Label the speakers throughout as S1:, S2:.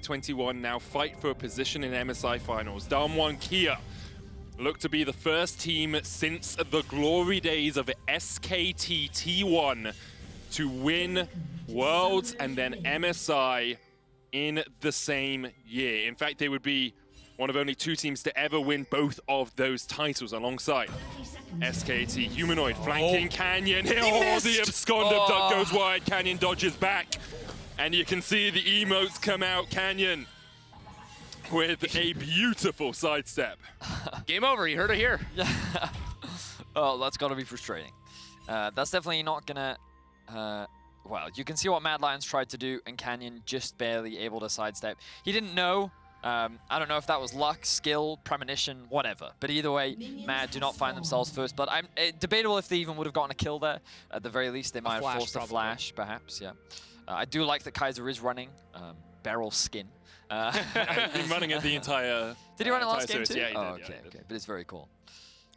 S1: 21 now fight for a position in MSI finals. DAMWON Kia look to be the first team since the glory days of SKT T1 to win Worlds and then MSI in the same year. In fact, they would be one of only 2 teams to ever win both of those titles alongside SKT. Humanoid flanking Canyon. Oh, the absconder duck goes wide. Canyon dodges back. And you can see the emotes come out. Canyon with a beautiful sidestep.
S2: Game over, you heard it here.
S3: Oh, that's gotta be frustrating. That's definitely not gonna... well, you can see what Mad Lions tried to do, and Canyon just barely able to sidestep. He didn't know. I don't know if that was luck, skill, premonition, whatever. But either way, Mad do not find themselves first blood. Debatable if they even would have gotten a kill there. At the very least, they might have forced a flash, perhaps, yeah. I do like that Kaiser is running Beryl skin.
S1: He's been running it the entire...
S3: Did he run it last game too?
S1: Yeah, he did.
S3: Oh,
S1: yeah,
S3: okay,
S1: he did.
S3: okay. But it's very cool.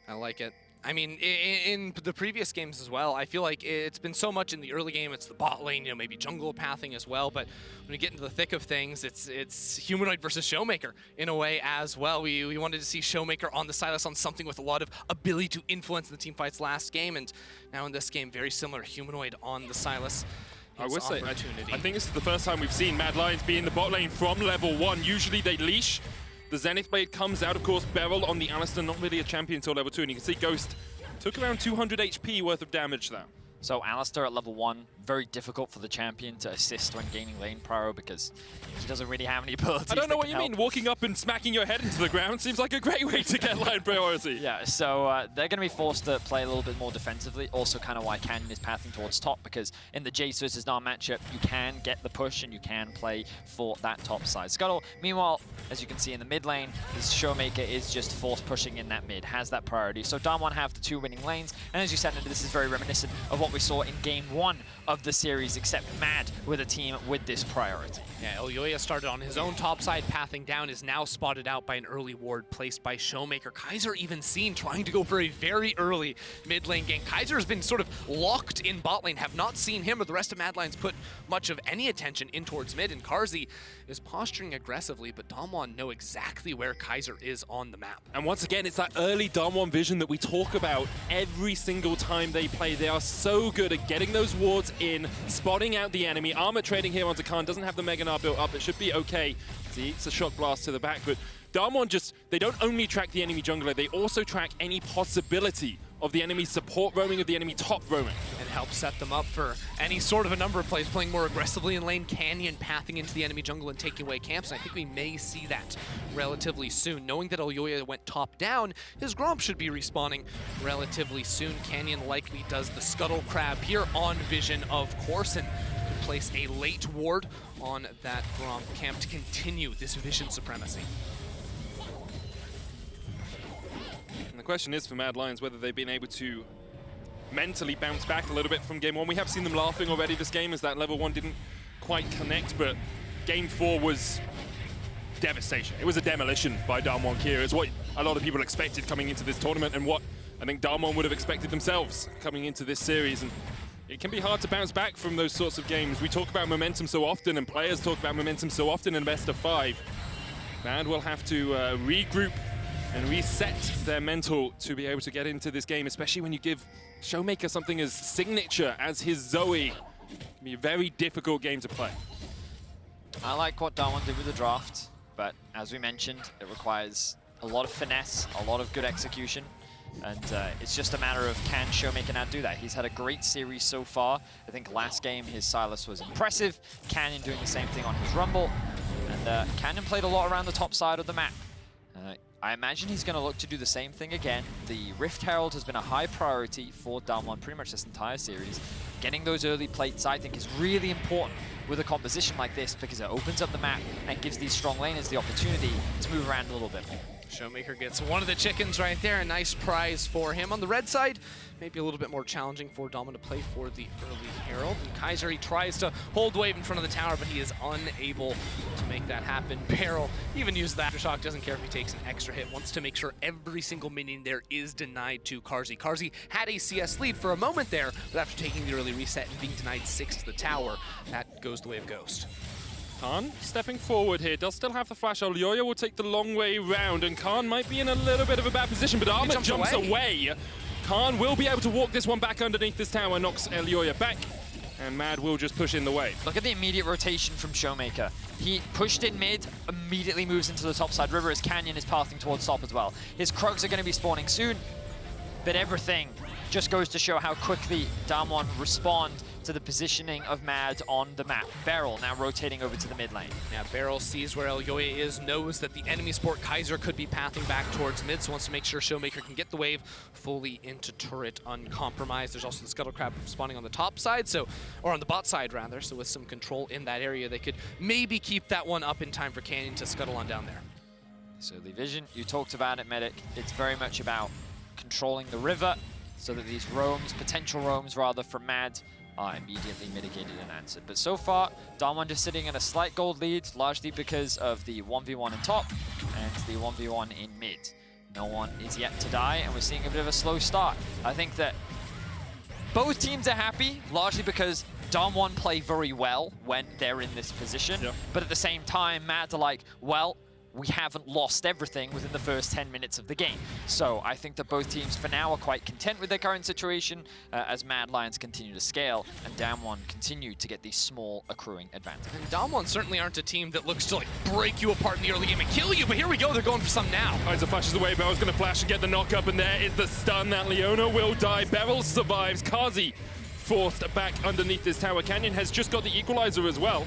S2: I like it. I mean, in the previous games as well, I feel like it's been so much in the early game, it's the bot lane, you know, maybe jungle pathing as well, but when we get into the thick of things, it's Humanoid versus ShowMaker in a way as well. We wanted to see ShowMaker on the Sylas on something with a lot of ability to influence the team fights last game, and now in this game, very similar, Humanoid on the Sylas.
S1: I would say, I think this is the first time we've seen Mad Lions be in the bot lane from level 1. Usually they leash. The Zenith Blade comes out, of course, Beryl on the Alistar, not really a champion until level 2, and you can see Ghost took around 200 HP worth of damage there.
S3: So Alistar at level 1, very difficult for the champion to assist when gaining lane prio because he doesn't really have any abilities.
S1: I don't know what you mean. Walking up and smacking your head into the ground seems like a great way to get line priority.
S3: Yeah, so they're going to be forced to play a little bit more defensively. Also kind of why Canyon is pathing towards top, because in the Jayce versus Gnar matchup, you can get the push and you can play for that top side. Scuttle, meanwhile, as you can see in the mid lane, this ShowMaker is just force pushing in that mid, has that priority. So DAMWON have the 2 winning lanes, and as you said, this is very reminiscent of what we saw in Game 1 of the series, except Mad with a team with this priority.
S2: Yeah, Elyoya started on his own top side, pathing down, is now spotted out by an early ward placed by ShowMaker. Kaiser even seen trying to go for a very early mid lane gank. Kaiser has been sort of locked in bot lane, have not seen him or the rest of Mad Lions put much of any attention in towards mid, and Carzzy is posturing aggressively, but DAMWON know exactly where Kaiser is on the map.
S1: And once again, it's that early DAMWON vision that we talk about every single time they play. They are so good at getting those wards in, spotting out the enemy. Armut trading here onto Khan, doesn't have the Mega Gnar built up. It should be okay. He eats a shock blast to the back, but DAMWON just, they don't only track the enemy jungler, they also track any possibility of the enemy support roaming, of the enemy top roaming.
S2: And help set them up for any sort of a number of plays, playing more aggressively in lane, Canyon pathing into the enemy jungle and taking away camps, and I think we may see that relatively soon. Knowing that Elyoya went top down, his Gromp should be respawning relatively soon. Canyon likely does the Scuttle Crab here on Vision, of course, and can place a late ward on that Gromp camp to continue this Vision supremacy.
S1: And the question is for Mad Lions whether they've been able to mentally bounce back a little bit from Game 1. We have seen them laughing already this game as that level 1 didn't quite connect, but Game 4 was devastation. It was a demolition by DAMWON Kia. It's what a lot of people expected coming into this tournament and what I think DAMWON would have expected themselves coming into this series. And it can be hard to bounce back from those sorts of games. We talk about momentum so often and players talk about momentum so often in best of 5. Mad will have to regroup and reset their mental to be able to get into this game, especially when you give ShowMaker something as signature as his Zoe. It can be a very difficult game to play.
S3: I like what DAMWON did with the draft, but as we mentioned, it requires a lot of finesse, a lot of good execution, and it's just a matter of can ShowMaker now do that. He's had a great series so far. I think last game his Sylas was impressive, Canyon doing the same thing on his Rumble, and Canyon played a lot around the top side of the map. I imagine he's going to look to do the same thing again. The Rift Herald has been a high priority for DAMWON pretty much this entire series. Getting those early plates, I think, is really important with a composition like this because it opens up the map and gives these strong laners the opportunity to move around a little bit more.
S2: ShowMaker gets one of the chickens right there, a nice prize for him. On the red side, maybe a little bit more challenging for DAMWON to play for the early Herald. And Kaiser, he tries to hold wave in front of the tower, but he is unable to make that happen. Beryl even used the Aftershock, doesn't care if he takes an extra hit, wants to make sure every single minion there is denied to Carzzy. Carzzy had a CS lead for a moment there, but after taking the early reset and being denied 6 to the tower, that goes the way of Ghost.
S1: Khan stepping forward here, does still have the flash. Elyoya will take the long way round, and Khan might be in a little bit of a bad position, but Armut jumps away. Khan will be able to walk this one back underneath this tower, knocks Elyoya back, and Mad will just push in the wave.
S3: Look at the immediate rotation from ShowMaker. He pushed in mid, immediately moves into the topside river as Canyon is pathing towards top as well. His Krugs are going to be spawning soon, but everything just goes to show how quickly DAMWON respond to the positioning of Mad on the map. Beryl now rotating over to the mid lane.
S2: Now Beryl sees where Elyoya is, knows that the enemy support Kaiser could be pathing back towards mid, so wants to make sure ShowMaker can get the wave fully into turret uncompromised. There's also the Scuttle Crab spawning on the top side, or on the bot side rather, so with some control in that area, they could maybe keep that one up in time for Canyon to scuttle on down there.
S3: So the vision, you talked about it, Medic. It's very much about controlling the river so that these roams, potential roams rather, from Mad are immediately mitigated and answered. But so far, DAMWON just sitting in a slight gold lead, largely because of the 1v1 in top and the 1v1 in mid. No one is yet to die, and we're seeing a bit of a slow start. I think that both teams are happy, largely because DAMWON play very well when they're in this position. Yeah. But at the same time, Mad are like, well, we haven't lost everything within the first 10 minutes of the game. So I think that both teams for now are quite content with their current situation as Mad Lions continue to scale and DAMWON continue to get these small accruing advantages.
S2: And DAMWON certainly aren't a team that looks to like break you apart in the early game and kill you, but here we go, they're going for some now.
S1: Kaiser flashes away, Beryl's gonna flash and get the knock up, and there is the stun. That Leona will die. Beryl survives. Carzzy forced back underneath this tower. Canyon has just got the equalizer as well.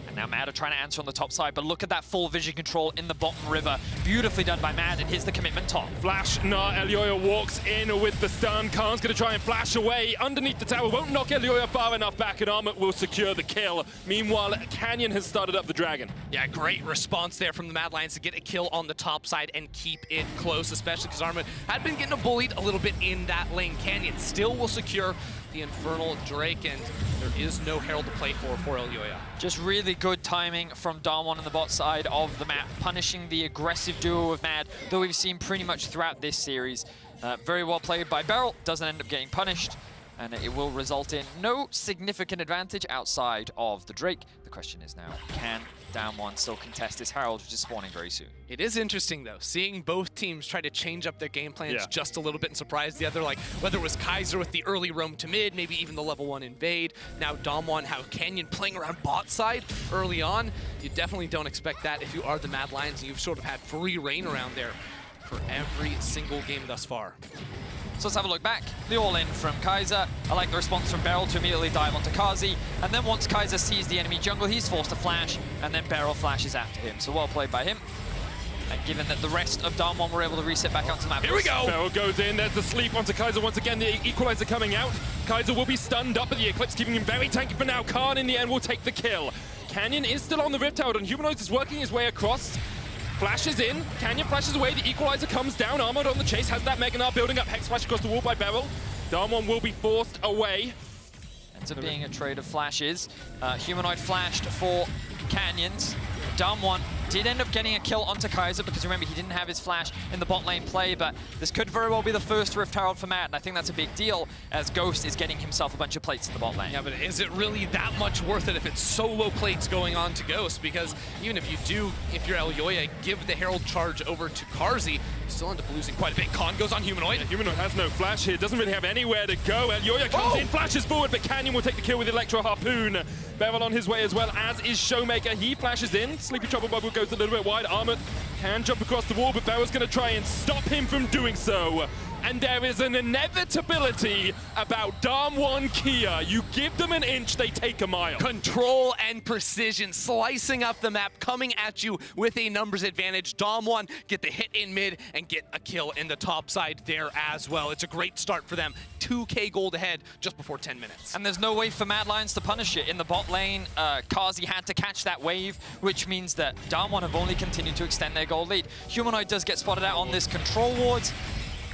S3: And now Mad are trying to answer on the top side, but look at that full vision control in the bottom river. Beautifully done by Mad, and here's the commitment top.
S1: Flash, Gnar, Elyoya walks in with the stun. Khan's going to try and flash away underneath the tower. Won't knock Elyoya far enough back, and Armut will secure the kill. Meanwhile, Canyon has started up the dragon.
S2: Yeah, great response there from the Mad Lions to get a kill on the top side and keep it close, especially because Armut had been getting bullied a little bit in that lane. Canyon still will secure the Infernal Drake, and there is no Herald to play for Elyoya.
S3: Just really good timing from DAMWON on the bot side of the map, punishing the aggressive duo of Mad, though we've seen pretty much throughout this series. Very well played by Beryl, doesn't end up getting punished, and it will result in no significant advantage outside of the Drake. The question is now, can DAMWON still contest this Herald, which is spawning very soon?
S2: It is interesting, though, seeing both teams try to change up their game plans just a little bit and surprise the other, like whether it was Kaiser with the early roam to mid, maybe even the level 1 invade. Now DAMWON, how Canyon playing around bot side early on. You definitely don't expect that if you are the Mad Lions and you've sort of had free reign around there for every single game thus far.
S3: So let's have a look back. The all-in from Kaiser. I like the response from Beryl to immediately dive onto Carzzy. And then once Kaiser sees the enemy jungle, he's forced to flash, and then Beryl flashes after him. So well played by him. And given that the rest of DAMWON were able to reset back onto the map.
S1: Here we go! Beryl goes in, there's the sleep onto Kaiser once again, the equalizer coming out. Kaiser will be stunned up, but the Eclipse keeping him very tanky for now. Khan in the end will take the kill. Canyon is still on the Rift Herald, and Humanoid is working his way across. Flashes in, Canyon flashes away, the equalizer comes down, Armut on the chase, has that Mega Gnar building up, Hex flash across the wall by Beryl. DAMWON will be forced away.
S3: Ends up being a trade of flashes. Humanoid flashed for Canyons. DAMWON did end up getting a kill onto Kaiser because remember he didn't have his flash in the bot lane play, but this could very well be the first Rift Herald for Mad, and I think that's a big deal as Ghost is getting himself a bunch of plates in the bot lane.
S2: Yeah, but is it really that much worth it if it's solo plates going on to Ghost? Because even if you do, if you're Elyoya, give the Herald charge over to Carzzy, you still end up losing quite a bit. Khan goes on Humanoid.
S1: Yeah, Humanoid has no flash here, doesn't really have anywhere to go. Elyoya comes in, flashes forward, but Canyon will take the kill with Electro Harpoon. Beryl on his way as well, as is ShowMaker. He flashes in, Sleepy Trouble Bubble goes a little bit wide. Armut can jump across the wall, but Beryl's going to try and stop him from doing so. And there is an inevitability about DAMWON Kia. You give them an inch, they take a mile.
S2: Control and precision, slicing up the map, coming at you with a numbers advantage. DAMWON get the hit in mid and get a kill in the top side there as well. It's a great start for them. 2K gold ahead just before 10 minutes.
S3: And there's no way for Mad Lions to punish it. In the bot lane, Carzzy had to catch that wave, which means that DAMWON have only continued to extend their gold lead. Humanoid does get spotted out on this control ward,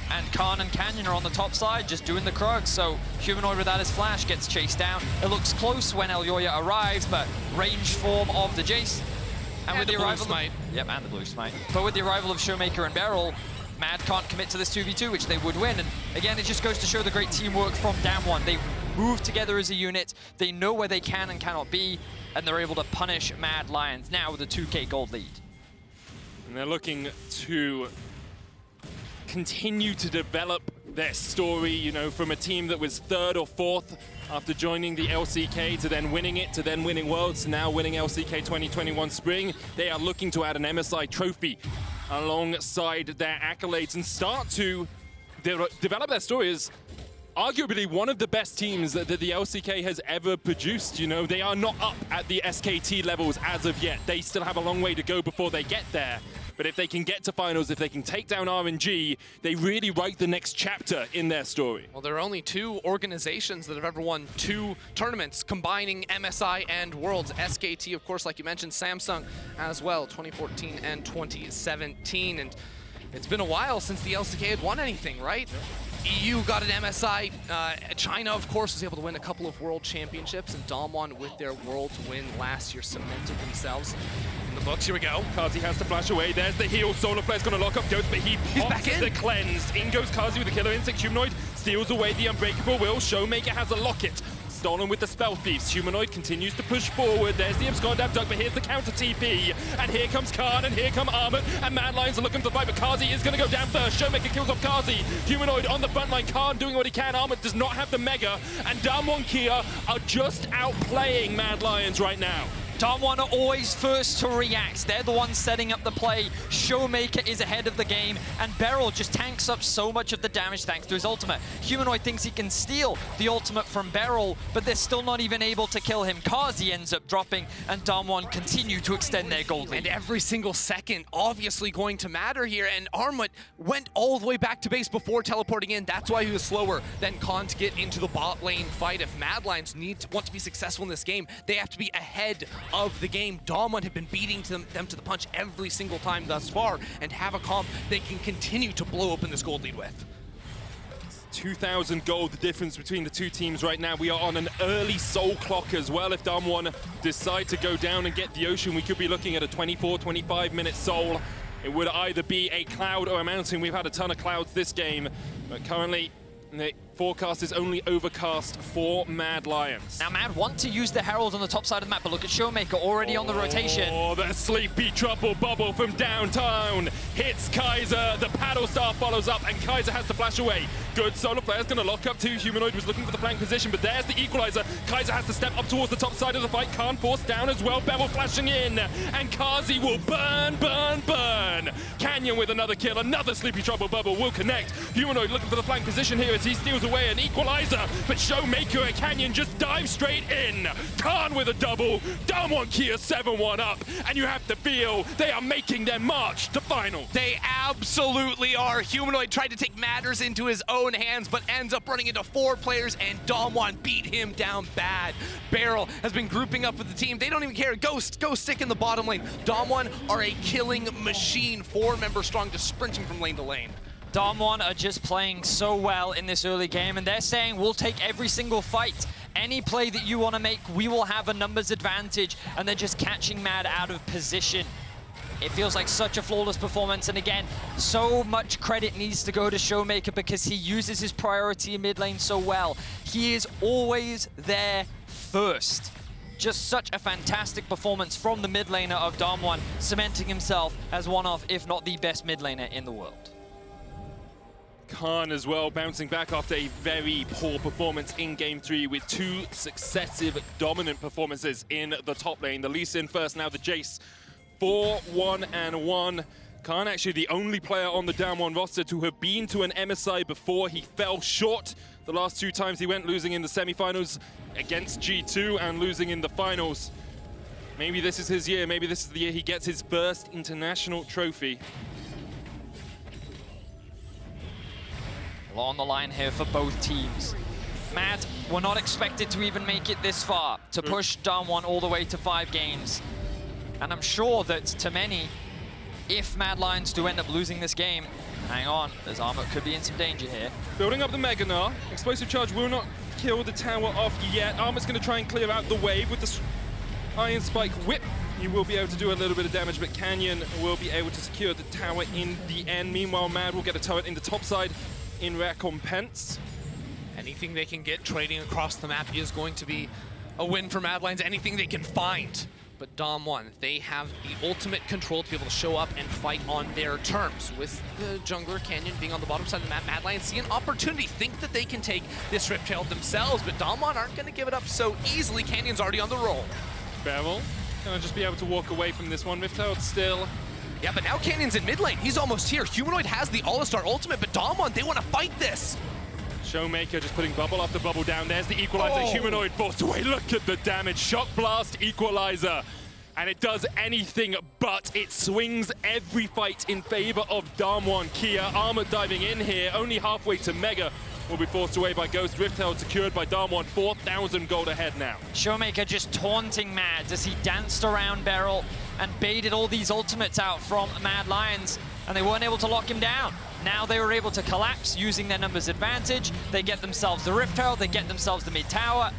S3: and Khan and Canyon are on the top side just doing the Krugs. So Humanoid without his flash gets chased down. It looks close when Elyoya arrives, but range form of the Jayce. And with the arrival
S2: smite.
S3: Yep, and the blue smite. But with the arrival of ShowMaker and Beryl, Mad can't commit to this 2v2, which they would win. And again, it just goes to show the great teamwork from DAMWON. They move together as a unit. They know where they can and cannot be, and they're able to punish Mad Lions now with a 2K gold lead.
S1: And they're looking to continue to develop their story, you know, from a team that was 3rd or 4th after joining the LCK to then winning it, to then winning Worlds, to now winning LCK 2021 Spring. They are looking to add an MSI trophy alongside their accolades and start to develop their story as arguably one of the best teams that the LCK has ever produced. You know, they are not up at the SKT levels as of yet. They still have a long way to go before they get there. But if they can get to finals, if they can take down RNG, they really write the next chapter in their story.
S2: Well, there are only 2 organizations that have ever won 2 tournaments, combining MSI and Worlds. SKT, of course, like you mentioned, Samsung as well, 2014 and 2017. And it's been a while since the LCK had won anything, right? EU got an MSI. China, of course, was able to win a couple of world championships, and DAMWON, with their Worlds win last year, cemented themselves in the books. Here we go.
S1: Carzzy has to flash away. There's the heal. Solar Flare's going to lock up Ghost, but he's
S2: back in.
S1: The cleanse. In goes Carzzy with the killer instinct. Humanoid steals away the unbreakable will. ShowMaker has a locket. Stolen with the Spell Thieves. Humanoid continues to push forward. There's the Abscond Abduct, but here's the counter TP. And here comes Khan, and here come Armut, and Mad Lions are looking for the fight, but Carzzy is going to go down first. ShowMaker kills off Carzzy. Humanoid on the front line. Khan doing what he can. Armut does not have the Mega, and DAMWON Kia are just outplaying Mad Lions right now.
S3: DAMWON are always first to react. They're the ones setting up the play. ShowMaker is ahead of the game, and Beryl just tanks up so much of the damage thanks to his ultimate. Humanoid thinks he can steal the ultimate from Beryl, but they're still not even able to kill him. Carzzy ends up dropping, and DAMWON continue to extend their gold lead.
S2: And every single second obviously going to matter here, and Armut went all the way back to base before teleporting in. That's why he was slower than Khan to get into the bot lane fight. If Mad Lions want to be successful in this game, they have to be ahead of the game. DAMWON have been beating them to the punch every single time thus far, and have a comp they can continue to blow open this gold lead with.
S1: 2,000 gold, the difference between the 2 teams right now. We are on an early soul clock as well. If DAMWON decide to go down and get the ocean, we could be looking at a 24, 25-minute soul. It would either be a cloud or a mountain. We've had a ton of clouds this game, but currently the forecast is only overcast for Mad Lions.
S3: Now Mad want to use the Herald on the top side of the map, but look at ShowMaker already on the rotation.
S1: Oh, that sleepy trouble bubble from downtown hits Kaiser. The paddle star follows up, and Kaiser has to flash away. Good Solar Flare's going to lock up too. Humanoid was looking for the flank position, but there's the equalizer. Kaiser has to step up towards the top side of the fight. Can't force down as well. Beryl flashing in, and Carzzy will burn, burn, burn. Canyon with another kill. Another sleepy trouble bubble will connect. Humanoid looking for the flank position here as he steals away an equalizer, but ShowMaker and Canyon just dive straight in. Khan with a double. DAMWON Kia 7-1 up, and you have to feel they are making their march to final.
S2: They absolutely are. Humanoid tried to take matters into his own hands, but ends up running into 4 players, and DAMWON beat him down bad. Beryl has been grouping up with the team. They don't even care. Go stick in the bottom lane. DAMWON are a killing machine, 4 members strong, just sprinting from lane to lane.
S3: DAMWON are just playing so well in this early game, and they're saying, we'll take every single fight. Any play that you want to make, we will have a numbers advantage, and they're just catching Mad out of position. It feels like such a flawless performance, and again, so much credit needs to go to ShowMaker because he uses his priority in mid lane so well. He is always there first. Just such a fantastic performance from the mid laner of DAMWON, cementing himself as one of, if not the best mid laner in the world.
S1: Khan as well, bouncing back after a very poor performance in Game 3 with 2 successive dominant performances in the top lane. The Lee Sin first, now the Jayce. 4-1-1. Khan actually the only player on the DAMWON roster to have been to an MSI before. He fell short the last 2 times he went, losing in the semifinals against G2 and losing in the finals. Maybe this is his year. Maybe this is the year he gets his first international trophy.
S3: On the line here for both teams. Mad were not expected to even make it this far, to push DAMWON all the way to 5 games. And I'm sure that to many, if Mad Lions do end up losing this game, hang on, as Armut could be in some danger here.
S1: Building up the Mega Gnar. Explosive charge will not kill the tower off yet. Armut's going to try and clear out the wave with the Iron Spike Whip. He will be able to do a little bit of damage, but Canyon will be able to secure the tower in the end. Meanwhile, Mad will get a turret in the top side in recompense.
S2: Anything they can get trading across the map is going to be a win for Mad Lions. Anything they can find. But DAMWON, they have the ultimate control to be able to show up and fight on their terms. With the jungler Canyon being on the bottom side of the map, Mad Lions see an opportunity, think that they can take this Rift Herald themselves, but DAMWON aren't going to give it up so easily. Canyon's already on the roll.
S1: Beryl gonna just be able to walk away from this one. Rift Herald still.
S2: Yeah, but now Canyon's in mid lane. He's almost here. Humanoid has the Alistar ultimate, but DAMWON, they want to fight this.
S1: ShowMaker just putting bubble after bubble down. There's the equalizer. Humanoid forced away. Look at the damage. Shock blast equalizer. And it does anything but. It swings every fight in favor of DAMWON Kia. Armut diving in here, only halfway to Mega. Will be forced away by Ghost. Rift Herald secured by DAMWON. 4,000 gold ahead now.
S3: ShowMaker just taunting Mad as he danced around Beryl and baited all these ultimates out from Mad Lions, and they weren't able to lock him down. Now they were able to collapse using their numbers advantage. They get themselves the Rift Herald, they get themselves the mid tower,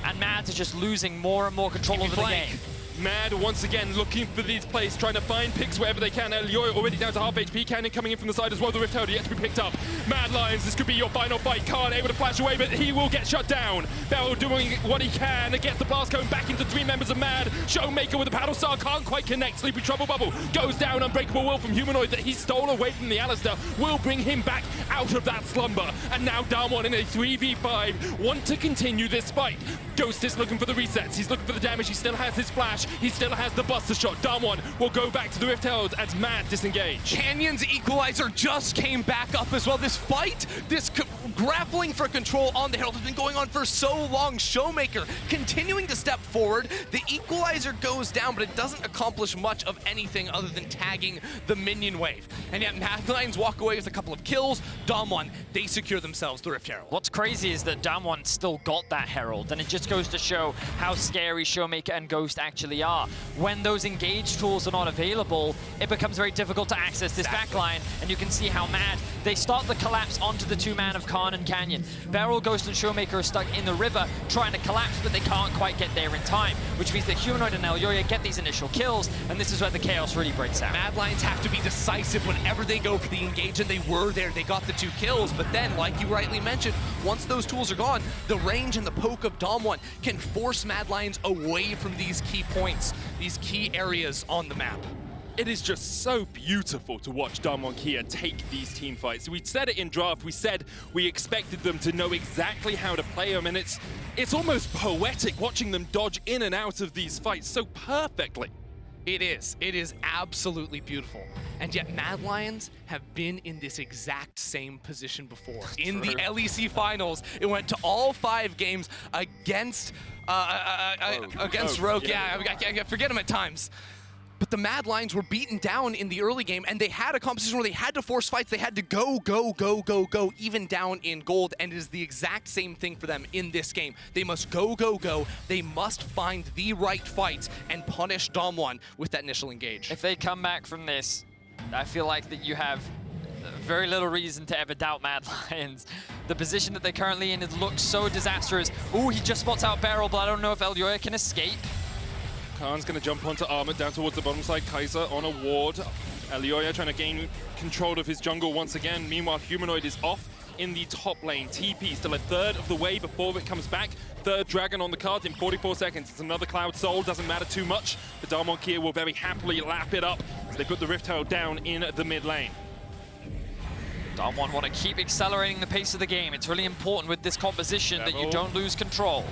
S3: and Mad are just losing more and more control over the game.
S1: Mad once again looking for these plays, trying to find picks wherever they can. Elyoya already down to half HP. Canyon coming in from the side as well. The Rift Herald yet to be picked up. Mad Lions, this could be your final fight. Khan able to flash away, but he will get shut down. Beryl doing what he can. Gets the blast cone back into 3 members of Mad. ShowMaker with the paddle star can't quite connect. Sleepy Trouble Bubble goes down. Unbreakable Will from Humanoid that he stole away from the Alistar will bring him back out of that slumber. And now DAMWON in a 3v5 want to continue this fight. Ghost is looking for the resets. He's looking for the damage. He still has his flash. He still has the Buster Shot. DAMWON will go back to the Rift Herald as Mad disengage.
S2: Canyon's equalizer just came back up as well. This fight, this grappling for control on the Herald has been going on for so long. ShowMaker continuing to step forward. The equalizer goes down, but it doesn't accomplish much of anything other than tagging the minion wave. And yet Mad Lions walk away with a couple of kills. DAMWON, they secure themselves the Rift Herald.
S3: What's crazy is that DAMWON still got that Herald, and it just goes to show how scary ShowMaker and Ghost actually are. When those engage tools are not available, it becomes very difficult to access this backline, and you can see how Mad, they start the collapse onto the 2-man of Khan and Canyon. Beryl, Ghost, and ShowMaker are stuck in the river trying to collapse, but they can't quite get there in time, which means that Humanoid and Elyoya get these initial kills, and this is where the chaos really breaks out.
S2: Mad Lions have to be decisive whenever they go for the engage, and they were there. They got the 2 kills, but then, like you rightly mentioned, once those tools are gone, the range and the poke of DAMWON can force Mad Lions away from these key points, these key areas on the map.
S1: It is just so beautiful to watch DAMWON Kia take these team fights. We said it in draft, we said we expected them to know exactly how to play them, and it's almost poetic watching them dodge in and out of these fights so perfectly.
S2: It is absolutely beautiful. And yet Mad Lions have been in this exact same position before. In the LEC finals, it went to all 5 games against Rogue. Yeah, I forget him at times. But the Mad Lions were beaten down in the early game, and they had a competition where they had to force fights. They had to go, even down in gold, and it is the exact same thing for them in this game. They must go. They must find the right fights and punish DAMWON with that initial engage.
S3: If they come back from this, I feel like that you have very little reason to ever doubt Mad Lions. The position that they're currently in, it looks so disastrous. Ooh, he just spots out Beryl, but I don't know if Elyoya can escape.
S1: Khan's going to jump onto Armut down towards the bottom side. Kaiser on a ward. Elyoya trying to gain control of his jungle once again. Meanwhile, Humanoid is off in the top lane. TP still a third of the way before it comes back. 3rd Dragon on the card in 44 seconds. It's another Cloud Soul, doesn't matter too much. The DAMWON Kia will very happily lap it up as they put the Rift Herald down in the mid lane.
S3: DAMWON want to keep accelerating the pace of the game. It's really important with this composition that you don't lose control.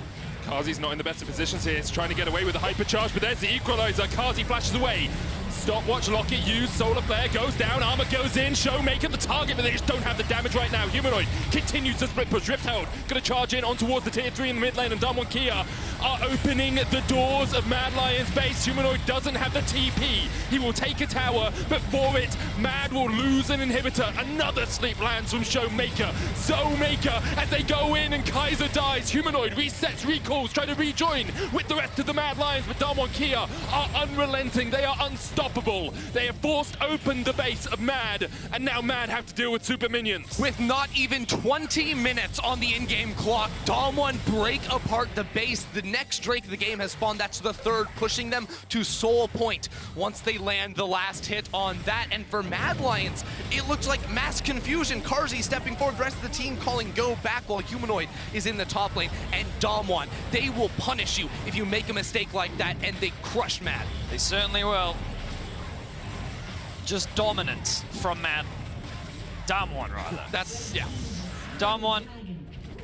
S1: Carzzy's not in the best of positions here. He's trying to get away with the hypercharge, but there's the equalizer. Carzzy flashes away. Stopwatch, locket used, Solar Flare goes down, Armut goes in, ShowMaker the target, but they just don't have the damage right now. Humanoid continues to split push. Rift Herald gonna charge in on towards the tier 3 in the mid lane, and DAMWON Kia are opening the doors of Mad Lions base. Humanoid doesn't have the TP. He will take a tower, but for it, Mad will lose an inhibitor. Another sleep lands from ShowMaker. ShowMaker as they go in, and Kaiser dies. Humanoid resets, recalls, try to rejoin with the rest of the Mad Lions, but DAMWON Kia are unrelenting. They are unstoppable. unstoppable. They have forced open the base of Mad, and now Mad have to deal with super minions.
S2: With not even 20 minutes on the in-game clock, DAMWON break apart the base. The next Drake the game has spawned, that's the third, pushing them to Soul Point once they land the last hit on that. And for Mad Lions, it looks like mass confusion. Carzzy stepping forward, the rest of the team calling go back while Humanoid is in the top lane. And DAMWON, they will punish you if you make a mistake like that, and they crushed Mad.
S3: They certainly will. Just dominance from Mad. DAMWON, rather.
S2: That's, yeah.
S3: DAMWON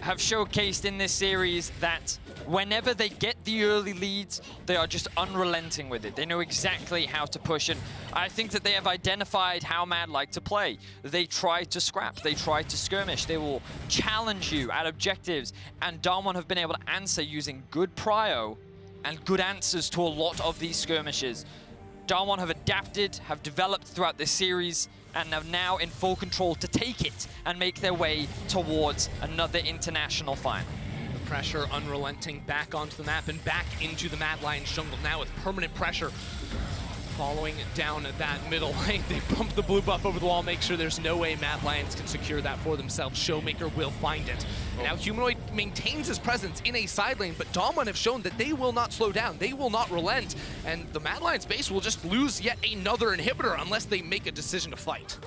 S3: have showcased in this series that whenever they get the early leads, they are just unrelenting with it. They know exactly how to push, and I think that they have identified how Mad like to play. They try to scrap, they try to skirmish, they will challenge you at objectives, and DAMWON have been able to answer using good prio and good answers to a lot of these skirmishes. DAMWON have adapted, have developed throughout this series, and are now in full control to take it and make their way towards another international final.
S2: The pressure unrelenting back onto the map and back into the Mad Lions jungle now with permanent pressure following down that middle lane. They bump the blue buff over the wall, make sure there's no way Mad Lions can secure that for themselves. ShowMaker will find it. Now Humanoid maintains his presence in a side lane, but DAMWON have shown that they will not slow down, they will not relent, and the Mad Lions base will just lose yet another inhibitor unless they make a decision to fight.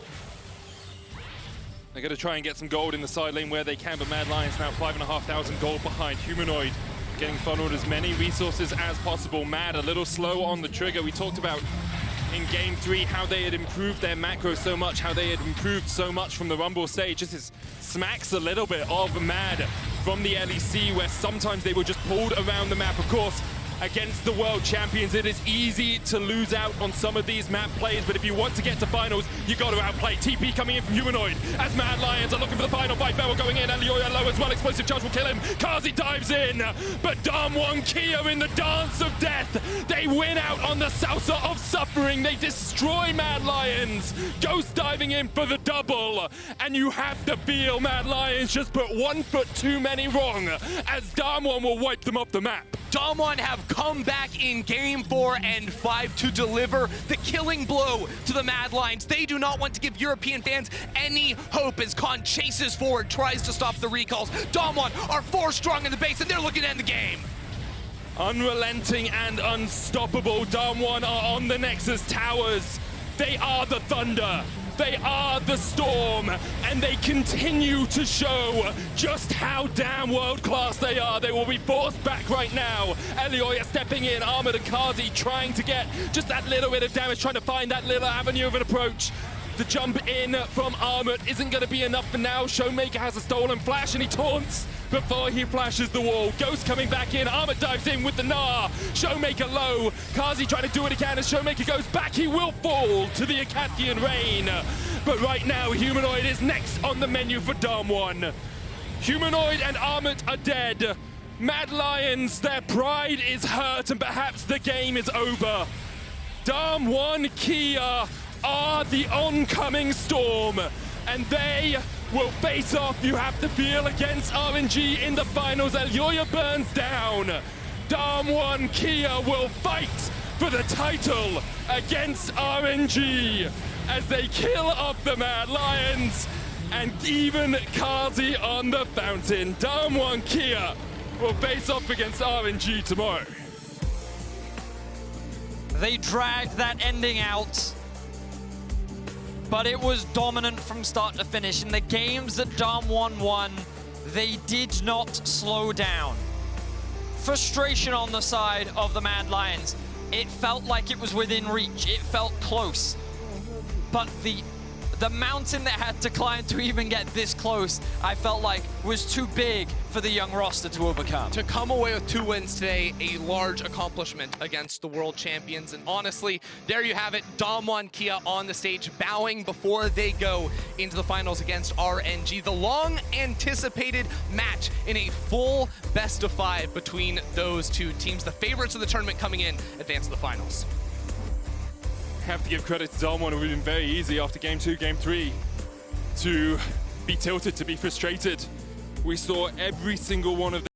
S1: They're going to try and get some gold in the side lane where they can, but Mad Lions now 5,500 gold behind. Humanoid getting funneled as many resources as possible. Mad a little slow on the trigger. We talked about in Game 3 how they had improved their macro so much, how they had improved so much from the Rumble stage. This smacks a little bit of Mad from the LEC, where sometimes they were just pulled around the map. Of course, against the world champions, it is easy to lose out on some of these map plays, but if you want to get to finals, you got to outplay. TP coming in from Humanoid as Mad Lions are looking for the final fight. Beryl going in, Elyoya low as well, explosive charge will kill him. Carzzy dives in, but DAMWON Kia in the dance of death. They win out on the salsa of suffering. They destroy Mad Lions. Ghost diving in for the double, and you have to feel Mad Lions just put 1 foot too many wrong as DAMWON will wipe them off the map.
S2: DAMWON have come back in Game 4 and 5 to deliver the killing blow to the Mad Lions. They do not want to give European fans any hope as Khan chases forward, tries to stop the recalls. DAMWON are 4 strong in the base, and they're looking to end the game.
S1: Unrelenting and unstoppable, DAMWON are on the Nexus towers. They are the thunder. They are the storm, and they continue to show just how damn world-class they are. They will be forced back right now. Elyoya stepping in, Armut and Carzzy trying to get just that little bit of damage, trying to find that little avenue of an approach. The jump in from Armut isn't going to be enough for now. ShowMaker has a stolen flash, and he taunts before he flashes the wall. Ghost coming back in. Armut dives in with the Gnar. ShowMaker low. Carzzy trying to do it again. As ShowMaker goes back, he will fall to the Acathian rain. But right now, Humanoid is next on the menu for DAMWON. Humanoid and Armut are dead. Mad Lions, their pride is hurt, and perhaps the game is over. DAMWON Kia are the oncoming storm, and they will face off, you have to feel, against RNG in the finals. Elyoya burns down. DAMWON Kia will fight for the title against RNG as they kill off the Mad Lions and even Carzzy on the fountain. DAMWON Kia will face off against RNG tomorrow.
S3: They dragged that ending out, but it was dominant from start to finish. In the games that DAMWON won, they did not slow down. Frustration on the side of the Mad Lions. It felt like it was within reach. It felt close. But the mountain that had to climb to even get this close, I felt like was too big for the young roster to overcome.
S2: To come away with 2 wins today, a large accomplishment against the world champions. And honestly, there you have it, DAMWON Kia on the stage, bowing before they go into the finals against RNG. The long-anticipated match in a full best-of-5 between those two teams. The favorites of the tournament coming in advance to the finals.
S1: Have to give credit to DAMWON. It would have been very easy after Game 2, Game 3 to be tilted, to be frustrated. We saw every single one of them